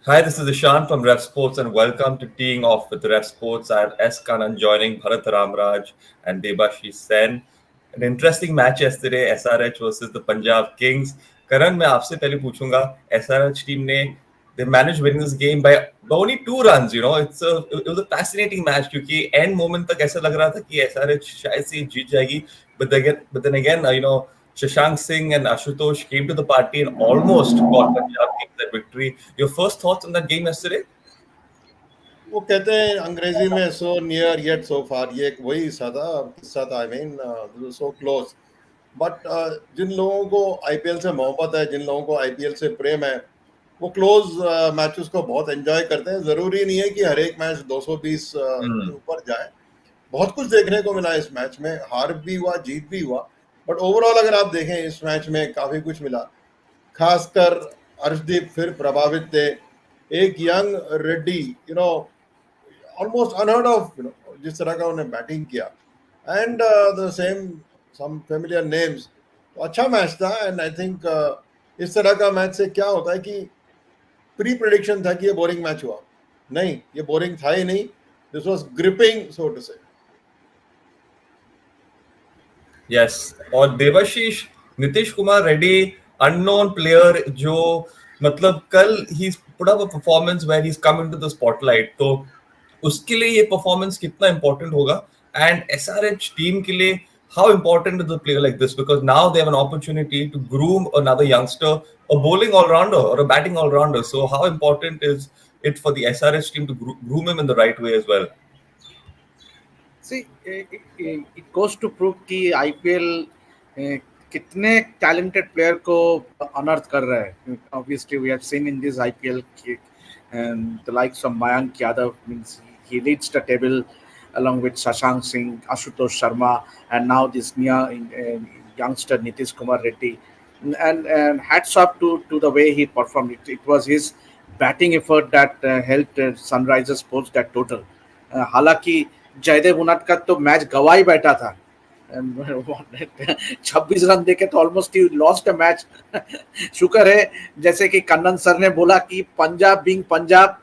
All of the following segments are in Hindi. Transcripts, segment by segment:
Hi, this is Ishan from RevSportz and welcome to Teeing Off with RevSportz. I have S. Kanan joining Bharat Ramraj and Debashish Sen. An interesting match yesterday, SRH versus the Punjab Kings. Karan, मैं आपसे पहले पूछूंगा SRH team ने they managed winning this game by only 2 runs. It was a fascinating match क्योंकि end moment तक ऐसा लग रहा था कि SRH शायद से जीत जाएगी. But then again, Shashank Singh and Ashutosh came to the party and almost got Punjab Kings that victory. Your first thoughts on that game yesterday? वो कहते हैं अंग्रेजी में सो नियर येट सो फार, ये एक वही किस्सा था। I mean so close. But जिन लोगों को आईपीएल से मोहब्बत है, जिन लोगों को आईपीएल से प्रेम है, वो क्लोज मैचेस को बहुत एंजॉय करते हैं। जरूरी नहीं है कि हर एक मैच 220 के ऊपर जाए। बहुत कुछ देखने को मिला इस मैच में, हार भी हुआ, जीत भी हुआ, बट ओवरऑल अगर आप देखें इस मैच में काफी कुछ मिला। खासकर अर्शदीप फिर प्रभावित थे। एक young Reddy, almost unheard of, जिस तरह का उन्हें बैटिंग किया, and the same some familiar names. तो अच्छा मैच था। एंड आई थिंक इस तरह का मैच से क्या होता है कि प्री प्रेडिक्शन था कि ये बोरिंग मैच हुआ, नहीं, ये बोरिंग था ही नहीं। This was gripping, so to से। Yes, और देवाशीष नीतीश कुमार रेड्डी अननोन प्लेयर जो मतलब कल ही put up a performance where he is come into the spotlight, तो उसके लिए ये परफॉर्मेंस कितना इंपॉर्टेंट होगा एंड एसआरएच टीम के लिए how important is a player like this, because now they have an opportunity to groom another youngster, a bowling all-rounder or a batting all-rounder. So how important is it for the SRH team to groom him in the right way as well? See, it goes to prove कि IPL कितने talented player को unearth कर रहा है. Obviously, we have seen in this IPL the likes of Mayank Yadav, means he leads the table along with Shashank Singh, Ashutosh Sharma, and now this youngster Nitish Kumar Reddy. And hats off to the way he performed. It was his batting effort that helped Sunrisers post that total. हालांकि जयदेव उनादकर तो मैच गवा ही बैठा था। 26 रन देके तो almost he lost a match. शुक्र है जैसे कि कन्नन सर ने बोला कि Punjab being Punjab,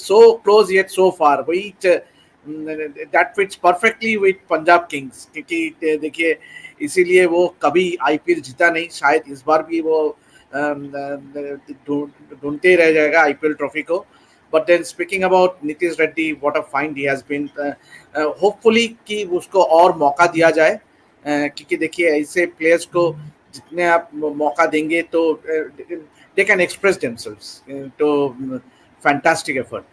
so close yet so फार, वही that fits perfectly with Punjab Kings. क्योंकि देखिए इसीलिए वो कभी आईपीएल जीता नहीं, शायद इस बार भी वो ढूंढते ही रह जाएगा आईपीएल ट्रॉफी को। But then speaking about Nitish Reddy, what a find he has been. Hopefully कि उसको और मौका दिया जाए, क्योंकि देखिए ऐसे प्लेयर्स को जितने आप मौका देंगे तो they can express themselves. तो fantastic effort.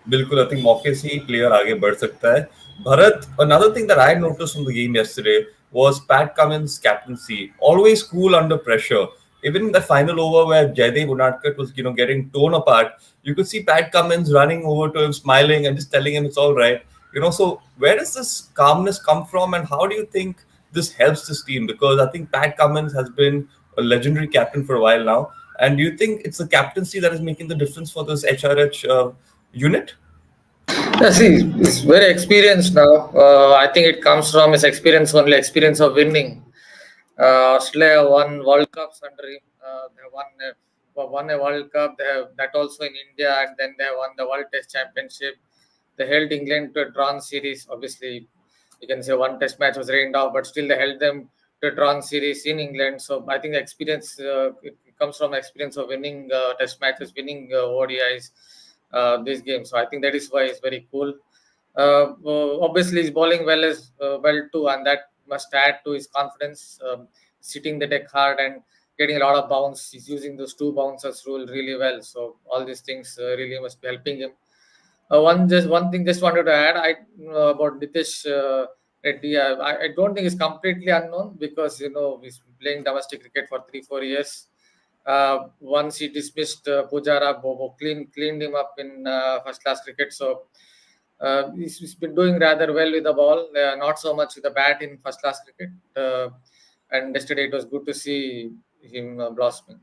बिल्कुल, I think मौके से ही प्लेयर आगे बढ़ सकता है। Bharat, another thing that I noticed from the game yesterday was Pat Cummins' captaincy, always cool under pressure. Even in the final over where Jaydev Unadkat was, getting torn apart, you could see Pat Cummins running over to him, smiling and just telling him it's all right. So where does this calmness come from, and how do you think this helps this team? Because I think Pat Cummins has been a legendary captain for a while now. And do you think it's the captaincy that is making the difference for this HRH unit? Yeah, see, he's very experienced now. I think it comes from his experience, only experience of winning. Australia won World Cups under him. They won a World Cup. They have that also in India, and then they won the World Test Championship. They held England to a drawn series. Obviously, you can say one Test match was rained off, but still they held them to a drawn series in England. So I think experience it comes from experience of winning Test matches, winning ODIs. This game, so I think that is why it's very cool. Obviously, he's bowling well too, and that must add to his confidence. Sitting the deck hard and getting a lot of bounce. He's using those 2 bouncers rule really well. So all these things really must be helping him. One thing just wanted to add about Nitish Reddy. I don't think he's completely unknown, because he's been playing domestic cricket for 3-4 years. Once he dismissed Pujara, Bobo cleaned him up in first class cricket. So he's been doing rather well with the ball, not so much with the bat in first class cricket. And yesterday it was good to see him blossoming.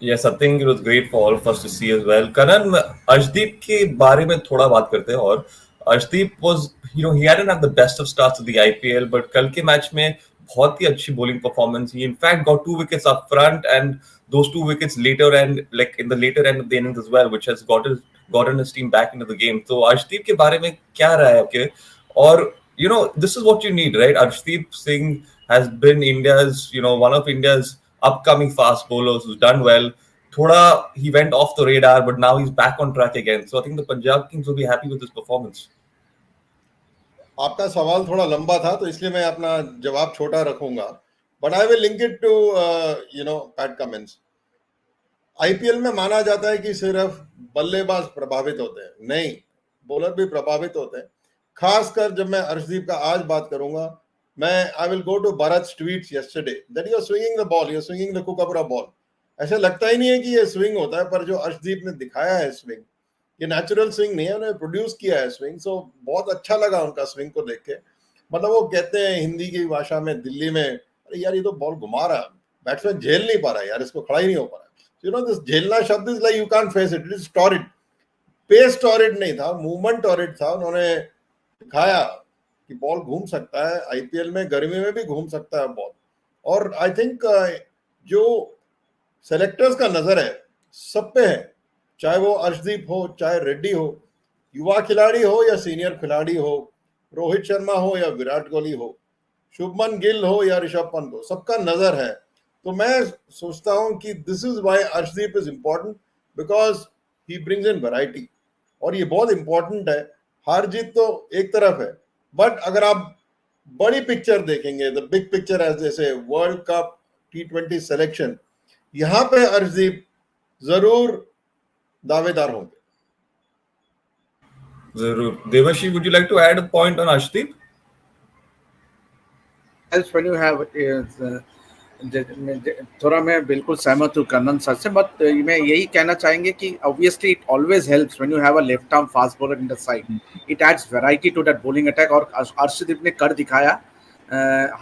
Yes, I think it was great for all of us to see as well. Karan, Arshdeep के बारे में थोड़ा बात करते हैं। और Arshdeep was, he hadn't had the best of starts of the IPL, but कल के मैच में बहुत ही अच्छी bowling performance. He in fact got 2 wickets up front, and those 2 wickets later, and like in the later end of the innings as well, which has gotten his team back into the game. So Arshdeep के बारे में क्या रहा है आपके? और this is what you need, right? Arshdeep Singh has been India's, one of India's upcoming fast bowlers who's done well. Thoda he went off the radar, but now he's back on track again. So I think the Punjab Kings will be happy with this performance. आपका सवाल थोड़ा लंबा था तो इसलिए मैं अपना जवाब छोटा रखूंगा, but I will link it to Pat Cummins. IPL में माना जाता है कि सिर्फ बल्लेबाज प्रभावित होते हैं, नहीं, बॉलर भी प्रभावित होते हैं. खासकर जब मैं अर्शदीप का आज बात करूंगा, मैं I will go to Bharat tweets yesterday that you are swinging the ball, you are swinging the कुकापुरा ball. ऐसा लगता ही नहीं है कि ये स्विंग होता है, पर जो अर्शदीप ने दिखाया है स्विंग, ये नेचुरल स्विंग नहीं है, उन्होंने प्रोड्यूस किया है स्विंग. सो बहुत अच्छा लगा उनका स्विंग को देख के. मतलब वो कहते हैं हिंदी की भाषा में, दिल्ली में, अरे यार ये तो बॉल घुमा रहा है, बैट्समैन झेल नहीं पा रहा है यार, इसको खड़ा ही नहीं हो पा रहा. दिस झेलना शब्द is like you can't face it, it is torrid. Pace torrid नहीं था, मूवमेंट टॉरिड था. उन्होंने दिखाया कि बॉल घूम सकता है, आईपीएल में गर्मी में भी घूम सकता है बॉल. और आई थिंक जो सेलेक्टर्स का नजर है सब पे है, चाहे वो अर्शदीप हो, चाहे रेड्डी हो, युवा खिलाड़ी हो या सीनियर खिलाड़ी हो, रोहित शर्मा हो या विराट कोहली हो, शुभमन गिल हो या ऋषभ पंत हो, सबका नजर है. तो मैं सोचता हूं कि this is why Arshdeep is important, because he brings in variety. और ये बहुत इंपॉर्टेंट है. हार जीत तो एक तरफ है, बट अगर आप बड़ी पिक्चर देखेंगे, द बिग पिक्चर एज जैसे वर्ल्ड कप, T20 सिलेक्शन, यहां पे अर्शदीप जरूर दावेदार होंगे. जरूर. देवाशी, would you like to add a point on Arshdeep? Else when you have थोड़ा मैं बिल्कुल सहमत हूँ कन्नन सर से, बट मैं यही कहना चाहेंगे कि obviously it always helps when you have a left arm fast bowler in the side. It adds variety to that bowling attack, और अर्शदीप ने कर दिखाया.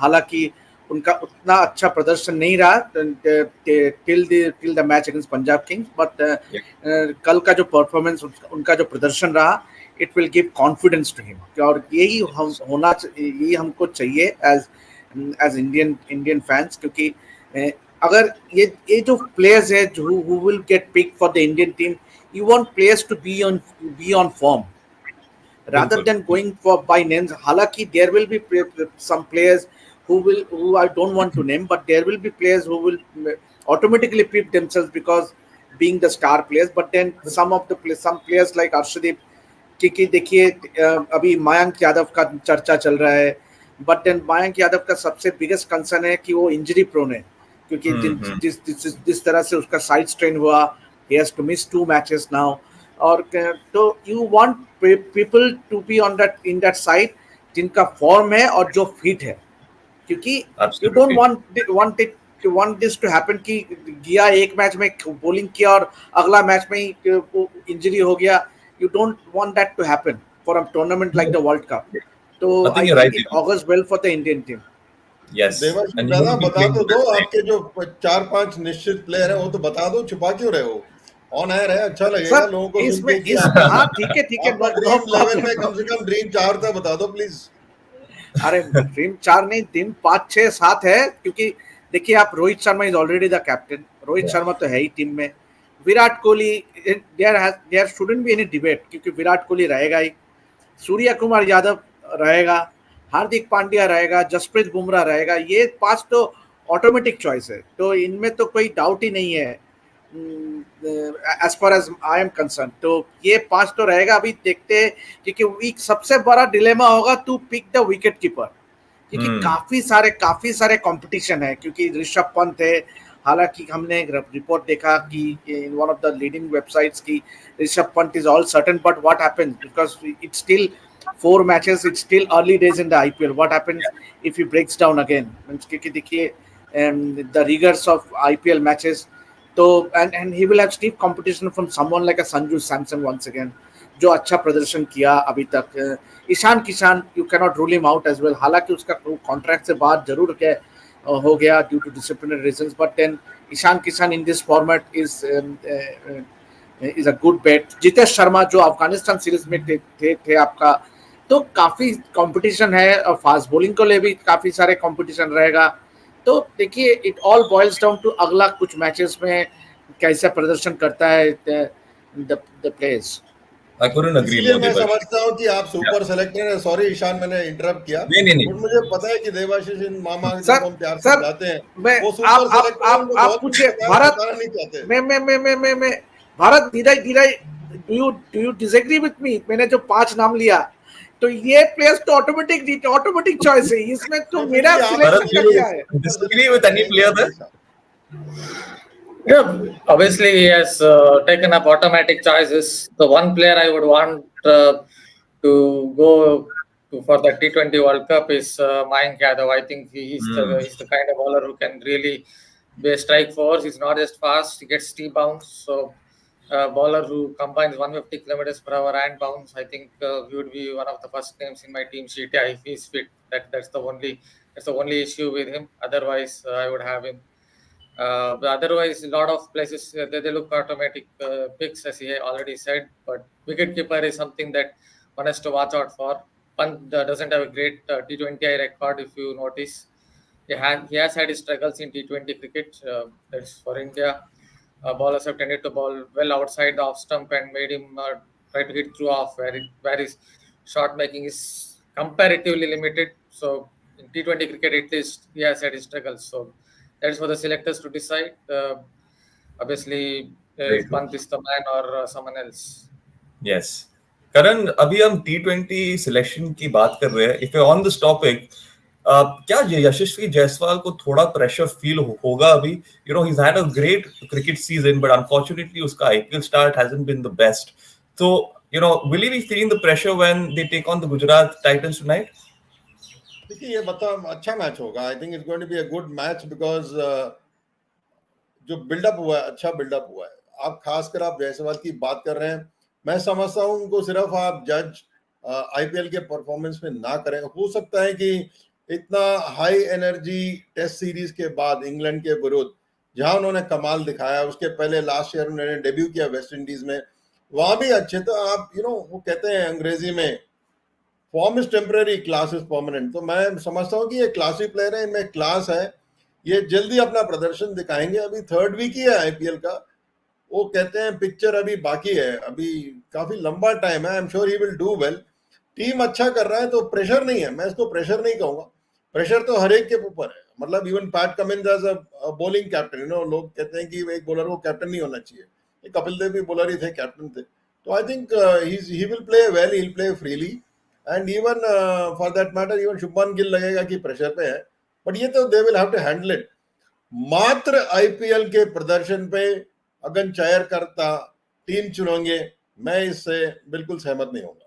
हालांकि उनका उतना अच्छा प्रदर्शन नहीं रहा till the match against Punjab Kings, but कल का जो परफॉर्मेंस, उनका जो प्रदर्शन रहा, it will give confidence to him. और यही यही हमको चाहिए एज इंडियन फैंस, क्योंकि अगर ये जो प्लेयर्स है who will get pick for the Indian team, you want players to be on form rather than going for by names. Halaki there will be some players who I don't want to name, but there will be players who will automatically pick themselves because being the star players. But then some players like Arshdeep, क्योंकि देखिए अभी मयंक यादव का चर्चा चल रहा है, बट देन मयंक यादव का सबसे बिगेस्ट कंसर्न है कि वो इंजरी प्रोन है, क्योंकि जिस तरह से उसका साइड स्ट्रेन हुआ, he has to miss 2 matches now. और तो you want people to be on that in that side जिनका फॉर्म है और जो फिट है, क्योंकि you don't want this to happen कि गया एक मैच में बॉलिंग किया और अगला मैच में ही इंजरी हो गया. You don't want that to happen for a tournament like the world cup. तो I think it augurs well for the Indian team. Yes. दादा बता तो दो, आपके जो 4-5 निश्चित प्लेयर है वो तो बता दो, छुपा क्यों रहे हो? ऑन एयर है, अच्छा लगेगा लोगों को सुन के कि हाँ ठीक है ड्रीम 11 में कम से कम ड्रीम 4 था, बता दो प्लीज. अरे ड्रीम 4 नहीं, ड्रीम 5, 6, 7 है, क्योंकि देखिए आप Rohit Sharma is already the captain. Rohit Sharma तो है ही टीम में. Virat Kohli, there shouldn't be any debate, क्योंकि विराट कोहली रहेगा ही. सूर्य कुमार यादव रहेगा, हार्दिक पांड्या रहेगा, जसप्रीत बुमराह रहेगा. ये 5 तो ऑटोमेटिक चॉइस है, तो इनमें तो कोई डाउट ही नहीं है as far as I am concerned. तो ये 5 तो रहेगा. अभी देखते हैं, क्योंकि सबसे बड़ा डिलेमा होगा to pick the wicket keeper, क्योंकि काफी सारे कंपटीशन है, क्योंकि ऋषभ पंत है. हालांकि हमने रिपोर्ट देखा कि in one of the leading websites की Rishabh Pant is all certain, but what happens because it's still 4 matches, it's still early days in the IPL. What happens if he breaks down again, क्योंकि देखिए the riggers of IPL matches. तो and he will have stiff competition from someone like a Sanju Samson once again, जो अच्छा प्रदर्शन किया अभी तक. Ishan Kishan, you cannot rule him out as well. हालांकि उसका कॉन्ट्रैक्ट से बाहर जरूर हो गया due to disciplinary reasons, but then Ishan Kishan in this format is a good bet. Jitesh Sharma जो अफगानिस्तान सीरीज में थे आपका, तो काफी कंपटीशन है और फास्ट बॉलिंग को ले भी काफी सारे कंपटीशन रहेगा। तो देखिए it all boils down to अगला कुछ मैचेस में कैसा प्रदर्शन करता है the players. I couldn't agree इसीलिए more, मैं Debash. समझता हूँ कि आप सुपर सेलेक्टर हैं। सॉरी ईशान, मैंने इंटरप्ट किया, नहीं। बट मुझे पता है कि देवाशीष इन मामा जब सर हम प्यार से सर बुलाते हैं मैं वो सुपर सेलेक्टर हैं, उनको आप बहुत पूछिए कुछ पता है, भारत बताना नहीं चाहते। मैं Bharat did I do you disagree with me? मैंने जो 5 नाम लिया तो ये प्लेयर्स तो ऑटोमेटिक चॉइस है, इसमें तो मेरा फिर भी आप Bharat, सिलेक्शन का you क्या है? disagree with any player there? Yeah, obviously he has taken up automatic choices. The one player I would want to go for the T20 World Cup is Mayank Yadav. I think he's the kind of bowler who can really be a strike force. He's not just fast; he gets T bounce. So, bowler who combines 150 kilometers per hour and bounce. I think he would be one of the first names in my team sheet. Yeah, if he's fit, that's the only issue with him. Otherwise, I would have him. But otherwise, a lot of places they look automatic picks, as he already said. But wicketkeeper is something that one has to watch out for. Pant doesn't have a great T20I record, if you notice. He has had his struggles in T20 cricket. That's for India. Bowlers have tended to bowl well outside the off stump and made him try to hit through off, where his shot making is comparatively limited. So in T20 cricket, at least he has had his struggles. So that is for the selectors to decide. Obviously, if Pant is the man or someone else. Yes. करण, अभी हम T20 सिलेक्शन की बात कर रहे हैं. If you're on this topic, क्या यशस्वी जायसवाल को थोड़ा प्रेशर फील होगा अभी? You know, he's had a great cricket season, but unfortunately उसका IPL start hasn't been the best. So, you know, will he be feeling the pressure when they take on the Gujarat Titans tonight? देखिए, ये मतलब अच्छा मैच होगा. I think it's going to be a good match because जो बिल्डअप हुआ है, अच्छा बिल्डअप हुआ है. आप खासकर आप जायसवाल की बात कर रहे हैं, मैं समझता हूं उनको सिर्फ आप जज आईपीएल के परफॉर्मेंस में ना करें. हो सकता है कि इतना हाई एनर्जी टेस्ट सीरीज के बाद इंग्लैंड के विरुद्ध जहां उन्होंने कमाल दिखाया, उसके पहले लास्ट ईयर उन्होंने डेब्यू किया वेस्ट इंडीज में, वहां भी अच्छे. तो आप वो कहते हैं अंग्रेजी में form is temporary, class is permanent. तो मैं समझता हूँ कि ये क्लासी प्लेयर है, इनमें क्लास है, ये जल्दी अपना प्रदर्शन दिखाएंगे. अभी 3rd वीक ही है आईपीएल का. वो कहते हैं पिक्चर अभी बाकी है, अभी काफी लंबा टाइम है. I am sure he will do well. Team अच्छा कर रहा है तो प्रेशर नहीं है. मैं इसको प्रेशर नहीं कहूंगा, प्रेशर तो हर एक के ऊपर है. मतलब even Pat Cummins as a bowling captain, लोग कहते हैं कि एक बॉलर को कैप्टन नहीं होना चाहिए. कपिल देव भी बॉलर ही थे, कैप्टन थे. तो I think he will play well, he will play freely. And even for that matter even Shubman Gill लगेगा कि प्रेशर पे है, बट ये तो they will have to handle it. मात्र आईपीएल के प्रदर्शन पे अगन चायर करता टीम चुनेंगे, मैं इससे बिल्कुल सहमत नहीं होगा.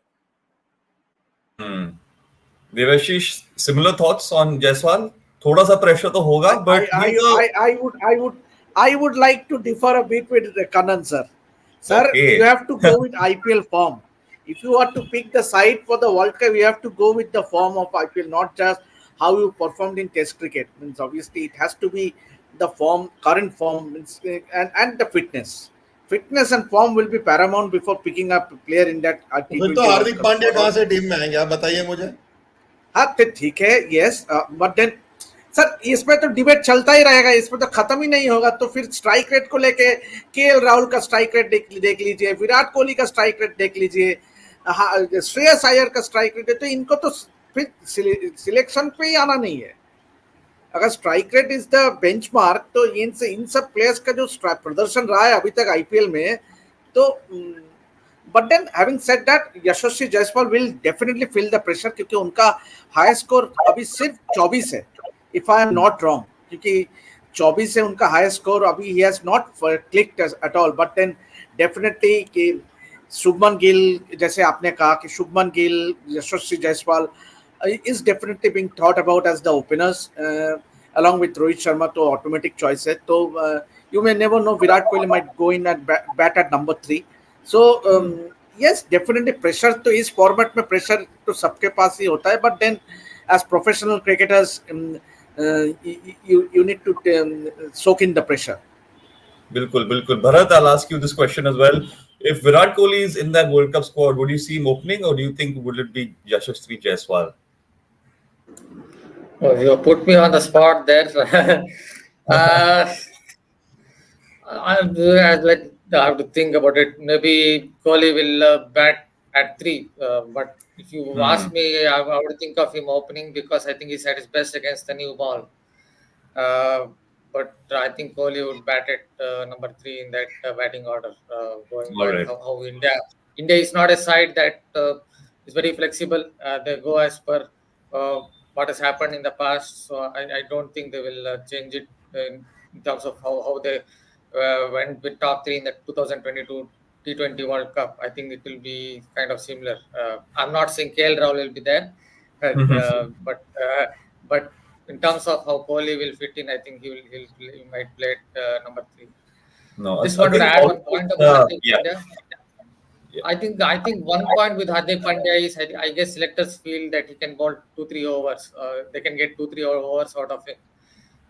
Devashish, similar thoughts on Jaiswal? थोड़ा सा प्रेशर तो होगा, but I would like to differ a bit with Kannan sir. Sir, Okay. you have to go with IPL form. If you are to pick the side for the World Cup, you have to go with the form of IPL, not just how you performed in Test cricket. Means obviously it has to be the form, current form, and the fitness. Fitness and form will be paramount before picking up a player in that फिर T20 तो World हार्दिक Cup. पांड्या कहाँ से टीम में आएंगे, आप बताइए मुझे. हाँ तो ठीक है, यस, बट देन सर इसमें तो डिबेट चलता ही रहेगा, इसमें तो खत्म ही नहीं होगा. तो फिर स्ट्राइक रेट को लेके केएल राहुल का स्ट्राइक रेट देख लीजिए, विराट कोहली का स्ट्राइक रेट देख लीजिए, श्रेयस अय्यर का स्ट्राइक रेट है. तो इनको तो फिर सिलेक्शन पे ही आना नहीं है. अगर strike rate is the benchmark, तो इन सब प्लेयर्स का जो प्रदर्शन रहा है अभी तक आईपीएल में, तो but then having said that, Yashasvi Jaiswal will definitely feel the pressure, क्योंकि उनका हाई स्कोर अभी सिर्फ 24 है, if I am not wrong. क्योंकि 24 है उनका हाई स्कोर अभी. He has not clicked at all. But then definitely कि शुभमन गिल, जैसे आपने कहा कि शुभमन गिल, यशस्वी Jaiswal is definitely being thought about as the openers along with Rohit Sharma. तो automatic choice है. तो you may never know, Virat Kohli might go in at bat at number 3. So yes, definitely pressure तो इस format में pressure तो सबके पास ही होता है. But then as professional cricketers you need to soak in the pressure. बिल्कुल. Bharat, I'll ask you this question as well. If Virat Kohli is in that World Cup squad, would you see him opening, or do you think would it be Yashasvi Jaiswal? Oh, you put me on the spot there. I have to think about it. Maybe Kohli will bat at 3. But if you ask me, I would think of him opening because I think he's at his best against the new ball. But I think Kohli would bat at number 3 in that batting order. Going All by right. how India is not a side that is very flexible. They go as per what has happened in the past. So I don't think they will change it in terms of how they went with top 3 in the 2022 T20 World Cup. I think it will be kind of similar. I'm not saying KL Rahul will be there, but in terms of how Kohli will fit in, I think he might play at number 3. No, Just want to add one point about Hardik yeah. Pandya. I think one point with Hardik Pandya is I guess selectors feel that he can bowl 2-3 overs. They can get 2-3 overs out of him,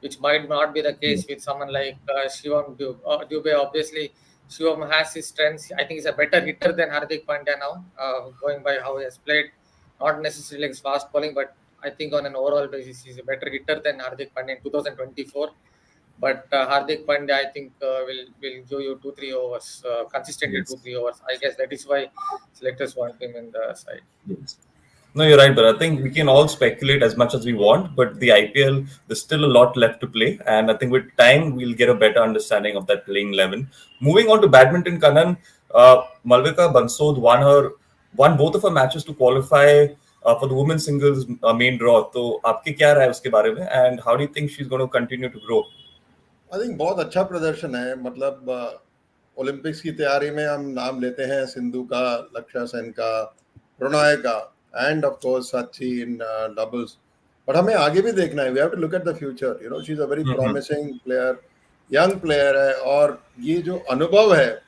which might not be the case with someone like Shivam Dubey. Obviously, Shivam has his strengths. I think he's a better hitter than Hardik Pandya now, going by how he has played. Not necessarily his fast bowling, but I think on an overall basis, he's a better hitter than Hardik Pandya in 2024. But Hardik Pandya, I think, will give you 2-3 overs, consistently 2-3 overs. I guess that is why selectors want him in the side. Yes. No, you're right, but I think we can all speculate as much as we want, but the IPL, there's still a lot left to play, and I think with time, we'll get a better understanding of that playing 11. Moving on to badminton, Kanan, Malvika Bansod won both of her matches to qualify for the women's singles main draw. So, आपके क्या राय है उसके बारे में, and how do you think she's going to continue to grow? I think बहुत अच्छा प्रदर्शन है. मतलब ओलंपिक्स की तैयारी में हम नाम लेते हैं सिंधु का, लक्ष्य सेन का, प्रणय का, and of course Sachi in doubles. But हमें आगे भी देखना है. We have to look at the future. You know, she's a very promising player, young player है, और ये जो अनुभव है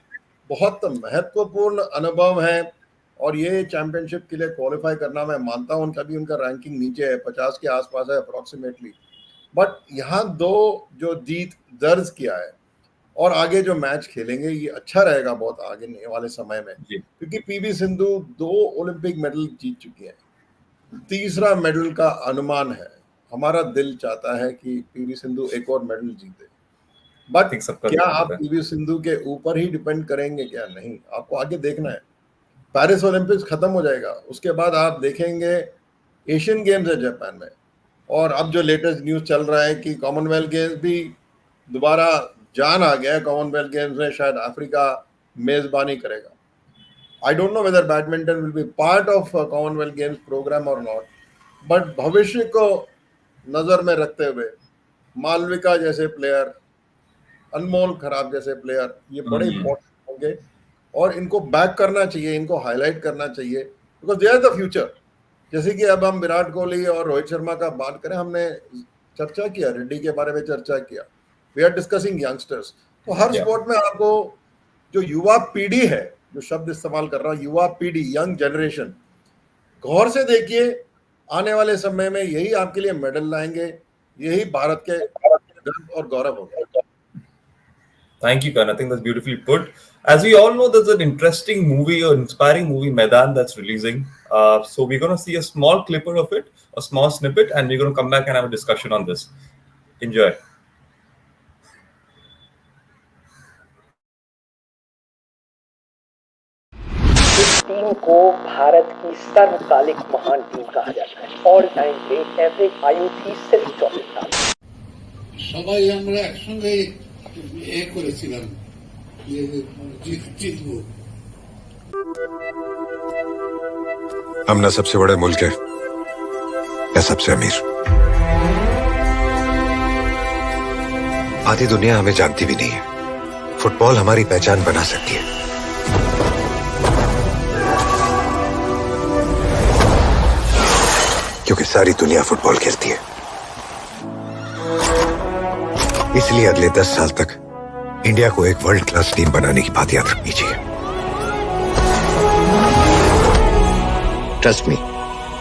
बहुत महत्वपूर्ण अनुभव है, और ये चैंपियनशिप के लिए क्वालिफाई करना, मैं मानता हूँ कभी उनका रैंकिंग नीचे है, 50 के आसपास है अप्रोक्सीमेटली, बट यहाँ 2 जो जीत दर्ज किया है और आगे जो मैच खेलेंगे ये अच्छा रहेगा बहुत आगे वाले समय में, क्योंकि पीवी सिंधु 2 ओलंपिक मेडल जीत चुकी है, 3रा मेडल का अनुमान है. हमारा दिल चाहता है कि पीवी सिंधु एक और मेडल जीते, बट क्या आप पीवी सिंधु के ऊपर ही डिपेंड करेंगे क्या? नहीं, आपको आगे देखना है. पेरिस ओलंपिक्स खत्म हो जाएगा, उसके बाद आप देखेंगे एशियन गेम्स है जापान में, और अब जो लेटेस्ट न्यूज चल रहा है कि कॉमनवेल्थ गेम्स भी दोबारा जान आ गया है. कॉमनवेल्थ गेम्स में शायद अफ्रीका मेजबानी करेगा. I don't know whether badminton will be part of Commonwealth Games program और नॉट, बट भविष्य को नजर में रखते हुए मालविका जैसे प्लेयर, अनमोल खराब जैसे प्लेयर, ये बड़े इंपॉर्टेंट होंगे और इनको बैक करना चाहिए, इनको हाईलाइट करना चाहिए, because they are the future. जैसे कि अब हम विराट कोहली और रोहित शर्मा का बात करें, हमने चर्चा किया, रेड्डी के बारे में चर्चा किया, वी आर डिस्कसिंग यंगस्टर्स. तो हर स्पोर्ट में आपको जो युवा पीढ़ी है, जो शब्द इस्तेमाल कर रहा हूँ, युवा पीढ़ी, यंग जनरेशन, गौर से देखिए, आने वाले समय में यही आपके लिए मेडल लाएंगे, यही भारत के गर्व और गौरव होगा. Thank you, Karan. I think that's beautifully put. As we all know, there's an interesting movie or inspiring movie, Maidan, that's releasing. So we're going to see a small clip of it, a small snippet, and we're going to come back and have a discussion on this. Enjoy. इस टीम को भारत की सर्वकालिक महान टीम कहा जाता है. ऑल टाइम ग्रेट, एवरेज आयु थी सिर्फ 24 साल. সবাই আমরা একসঙ্গে করেছিলাম যে জিতবো. हम ना सबसे बड़े मुल्क है या सबसे अमीर, आधी दुनिया हमें जानती भी नहीं है. फुटबॉल हमारी पहचान बना सकती है. क्योंकि सारी दुनिया फुटबॉल खेलती है. इसलिए अगले 10 साल तक इंडिया को एक वर्ल्ड क्लास टीम बनाने की बात याद रखनी चाहिए. Trust me,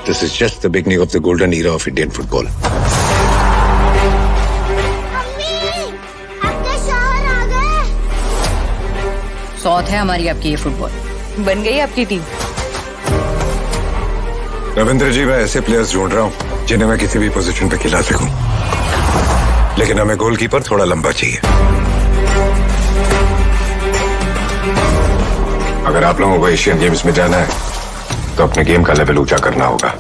this is just the beginning of the golden era of Indian football. सौत है हमारी आपकी ये फुटबॉल। बन गई आपकी टीम? रविंद्र जी, मैं ऐसे प्लेयर्स ढूंढ रहा हूँ जिन्हें मैं किसी भी पोजीशन पे खिला सकूं, लेकिन हमें गोलकीपर थोड़ा लंबा चाहिए। अगर आप लोगों को एशियन गेम्स में जाना है तो अपने गेम का लेवल ऊंचा करना होगा।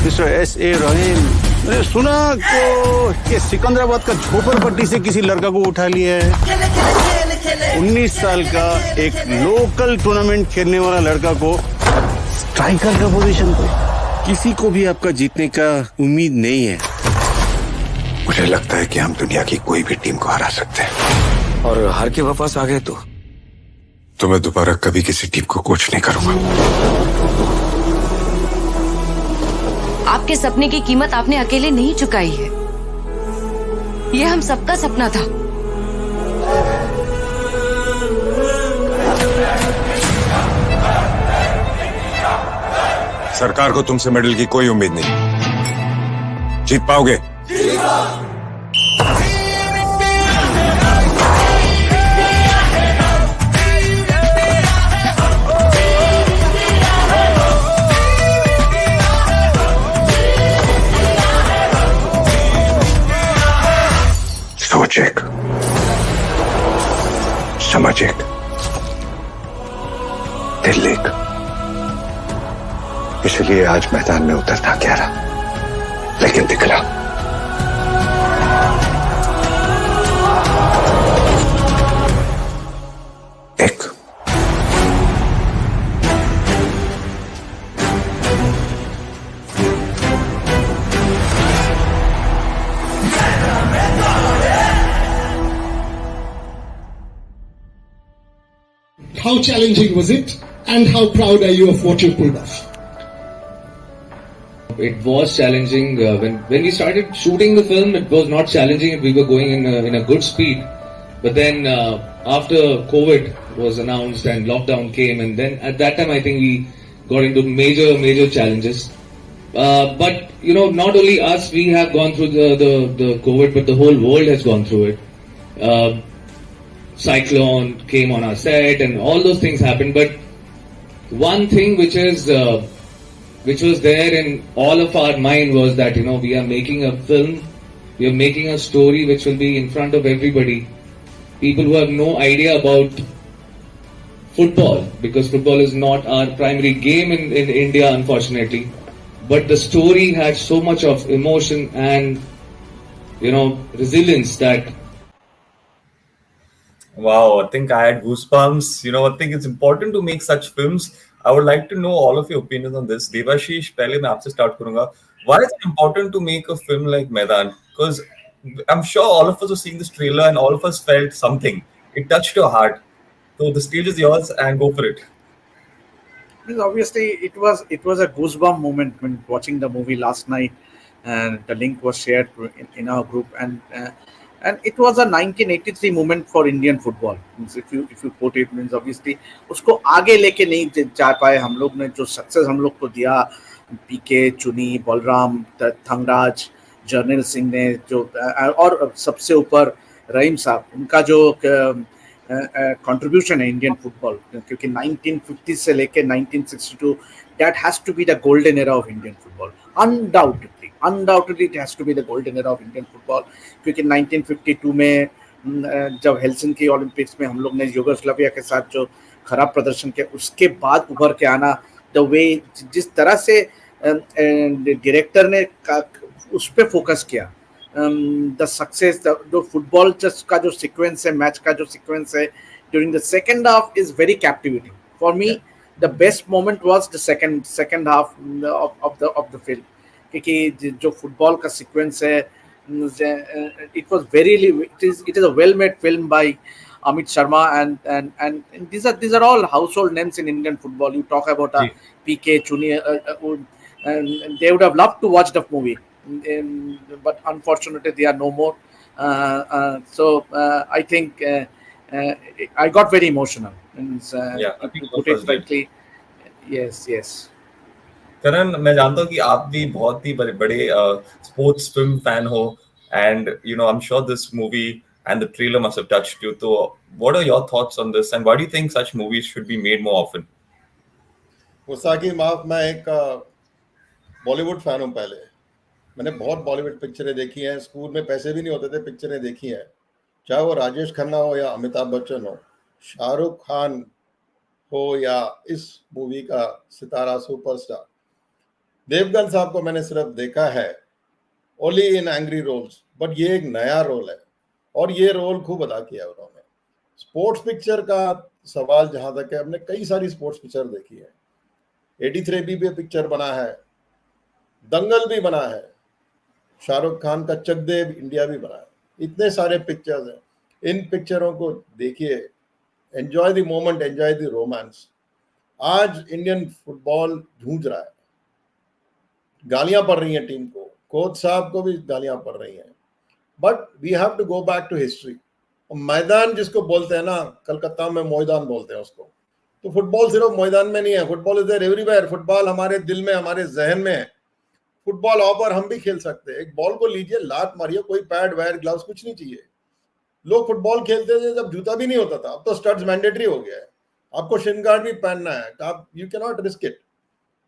Mister S.A. रहीम, मैंने सुना कि सिकंदराबाद का झोपड़पट्टी से किसी लड़का को उठा लिया है। 19 साल का एक लोकल टूर्नामेंट खेलने वाला लड़का को स्ट्राइकर का पोजीशन पे। किसी को भी आपका जीतने का उम्मीद नहीं है। मुझे लगता है कि हम दुनिया की कोई भी टीम को हरा सकते हैं, और हार के वापस आ गए तो मैं दोबारा कभी किसी टीम को कोच नहीं करूंगा। आपके सपने की कीमत आपने अकेले नहीं चुकाई है, ये हम सबका सपना था। सरकार को तुमसे मेडल की कोई उम्मीद नहीं। जीत पाओगे? सोच एक, समझ एक, दिल एक। इसलिए आज मैदान में उतरना क्या रहा, लेकिन दिख रहा। एक How challenging was it, and how proud are you of what you pulled off? It was challenging when we started shooting the film. It was not challenging. We were going in a good speed, but then after COVID was announced and lockdown came, and then at that time I think we got into major challenges. But you know, not only us, we have gone through the COVID, but the whole world has gone through it. Cyclone came on our set, and all those things happened. But one thing which was there in all of our mind was that, you know, we are making a film, we are making a story which will be in front of everybody. People who have no idea about football, because football is not our primary game in India, unfortunately. But the story had so much of emotion and, you know, resilience that. Wow, I think I had goosebumps. You know, I think it's important to make such films. I would like to know all of your opinions on this. Devashish, पहले मैं आपसे start करूँगा. Why is it important to make a film like Maidan? Because I'm sure all of us were seeing this trailer and all of us felt something. It touched your heart. So the stage is yours and go for it. Obviously, it was a goosebump moment when watching the movie last night, and the link was shared in our group, and it was a 1983 moment for Indian football. Means if you quote it, means obviously उसको आगे लेके नहीं जा पाए हम लोग ने. जो सक्सेस हम लोग को दिया, पीके, चुनी, बलराम, थंगराज, जर्नल सिंह ने जो, और सबसे ऊपर रहीम साहब, उनका जो कंट्रीब्यूशन है इंडियन फुटबॉल, क्योंकि 1950 से लेके 1962, that has to be the golden era of Indian football. Undoubtedly it has to be the golden era of Indian football, क्योंकि 1952 में जब हेलसिंकी ओलंपिक्स में हम लोग ने यूगोस्लाविया के साथ जो खराब प्रदर्शन किया, उसके बाद उभर के आना, द वे जिस तरह से डायरेक्टर ने उस पर फोकस किया, द सक्सेस, जो फुटबॉल का जो सीक्वेंस है, मैच का जो सीक्वेंस है during the second half is very captivating for me. The best moment was the second half of the film, क्योंकि जो फुटबॉल का सीक्वेंस है, it is a well made film by Amit Sharma, and these are all household names in Indian football. You talk about PK, Chuni, and they would have loved to watch the movie, but unfortunately they are no more. So I think I got very emotional. to put it rightly. Yes. करण, मैं जानता हूँ कि आप भी बहुत ही बड़े स्पोर्ट्स फिल्म फैन हो, and you know, I'm sure this movie and the trailer must have touched you. So, what are your thoughts on this, and why do you think such movies should be made more often? गुस्ताखी माफ, मैं एक बॉलीवुड फैन हूँ। पहले मैंने बहुत बॉलीवुड पिक्चरें देखी हैं, स्कूल में पैसे भी नहीं होते थे, पिक्चरें देखी हैं, चाहे वो राजेश खन्ना हो या अमिताभ बच्चन हो, शाहरुख खान हो या इस मूवी का सितारा सुपरस्टार देवगन साहब को मैंने सिर्फ देखा है only in angry roles, but ये एक नया रोल है और ये रोल खूब अदा किया उन्होंने। स्पोर्ट्स पिक्चर का सवाल जहां तक है, हमने कई सारी स्पोर्ट्स पिक्चर देखी है, 83 भी पिक्चर बना है, दंगल भी बना है, शाहरुख खान का चक दे इंडिया भी बना है, इतने सारे पिक्चर्स हैं। इन पिक्चरों को देखिए, enjoy the moment, enjoy the romance. आज इंडियन फुटबॉल जूझ रहा है, गालियां पड़ रही हैं टीम को, कोच साहब को भी गालियां पड़ रही हैं, but we have to go back to history. मैदान जिसको बोलते हैं ना, कलकत्ता में मैदान बोलते हैं उसको, तो फुटबॉल सिर्फ मैदान में नहीं है, football is there everywhere. Football हमारे दिल में, हमारे जहन में है। फुटबॉल ऑफ और हम भी खेल सकते हैं। एक बॉल को लीजिए, लात मारिए, कोई पैड वायर ग्लव्स कुछ नहीं चाहिए। लोग फुटबॉल खेलते थे जब जूता भी नहीं होता था, अब तो स्टड्स मैंडेटरी हो गया है, आपको शिन गार्ड भी पहनना है, आप you can not risk it.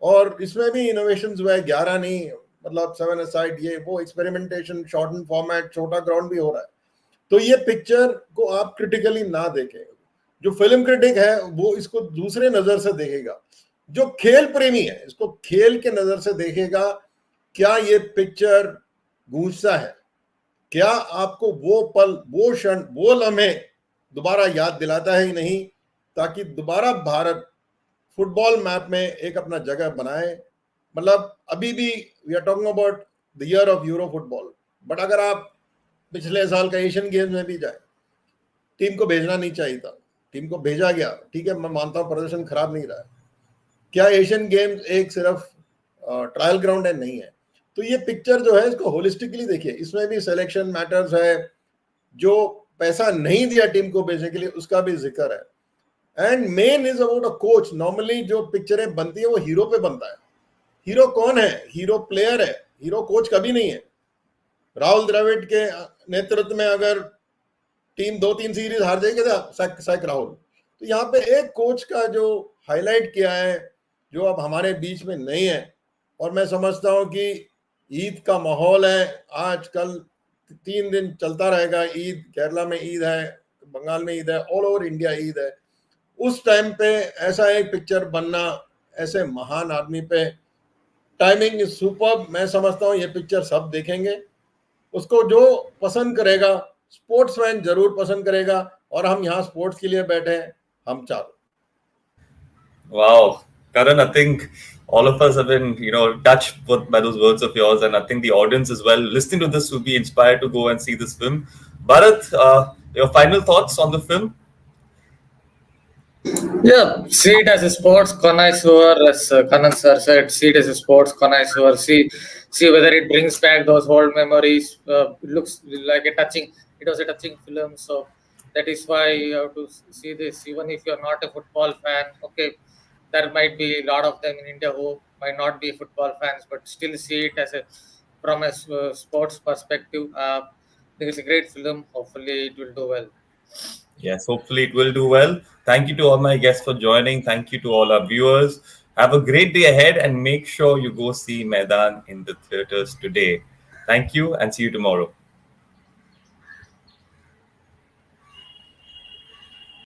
और इसमें भी इनोवेशंस हुआ है, 11 नहीं, मतलब 7 असाइड, ये वो एक्सपेरिमेंटेशन, शॉर्टन फॉर्मेट, छोटा ग्राउंड भी हो रहा है। तो ये पिक्चर को आप क्रिटिकली ना देखें, जो फिल्म क्रिटिक है वो इसको दूसरे नजर से देखेगा, जो खेल प्रेमी है इसको खेल के नजर से देखेगा। क्या ये पिक्चर गूंजता है? क्या आपको वो पल, वो क्षण, वो लम्हे दोबारा याद दिलाता है ही नहीं, ताकि दोबारा भारत फुटबॉल मैप में एक अपना जगह बनाए। मतलब अभी भी we are talking about the year of Euro football, but अगर आप पिछले साल का एशियन गेम्स में भी जाए, टीम को भेजना नहीं चाहिए था, टीम को भेजा गया, ठीक है, मैं मानता हूं प्रदर्शन खराब नहीं रहा है। क्या एशियन गेम्स एक सिर्फ ट्रायल ग्राउंड है? नहीं है। तो ये पिक्चर जो है इसको होलिस्टिकली देखिए, इसमें भी सिलेक्शन मैटर्स है, जो पैसा नहीं दिया टीम को भेजने के लिए उसका भी जिक्र है। And main is about a coach. Normally जो पिक्चरें बनती है वो हीरो पे बनता है। हीरो कौन है? हीरो प्लेयर है, हीरो कोच कभी नहीं है। राहुल द्रविड़ के नेतृत्व में अगर टीम 2-3 सीरीज हार जाएगी तो सैक राहुल। तो यहाँ पे एक कोच का जो हाईलाइट किया है, जो अब हमारे बीच में नहीं है। और मैं समझता हूँ कि ईद का माहौल है, आज कल 3 दिन चलता रहेगा ईद। केरला में ईद है, बंगाल में ईद है, ऑल ओवर इंडिया ईद है। उस टाइम पे ऐसा एक पिक्चर बनना ऐसे महान आदमी पे, टाइमिंग इज सुपर्ब। मैं समझता हूँ ये पिक्चर सब देखेंगे, उसको जो पसंद करेगा, स्पोर्ट्स फैन जरूर पसंद करेगा। और हम यहाँ स्पोर्ट्स के लिए बैठे हैं, हम चारों। Wow, Karan, I think all of us have been, touched by those words of yours, and I think the audience as well, listening to this, will be inspired to go and see this film. Bharat, your final thoughts on the film? Yeah, see it as a sports connoisseur, as Kanan sir said. See it as a sports connoisseur. See whether it brings back those old memories. It looks like a touching. It was a touching film, so that is why you have to see this. Even if you're not a football fan, okay, there might be a lot of them in India who might not be football fans, but still see it as from a sports perspective. I think it's a great film. Hopefully, it will do well. Yes, hopefully it will do well. Thank you to all my guests for joining. Thank you to all our viewers. Have a great day ahead, and make sure you go see Maidan in the theaters today. Thank you, and see you tomorrow.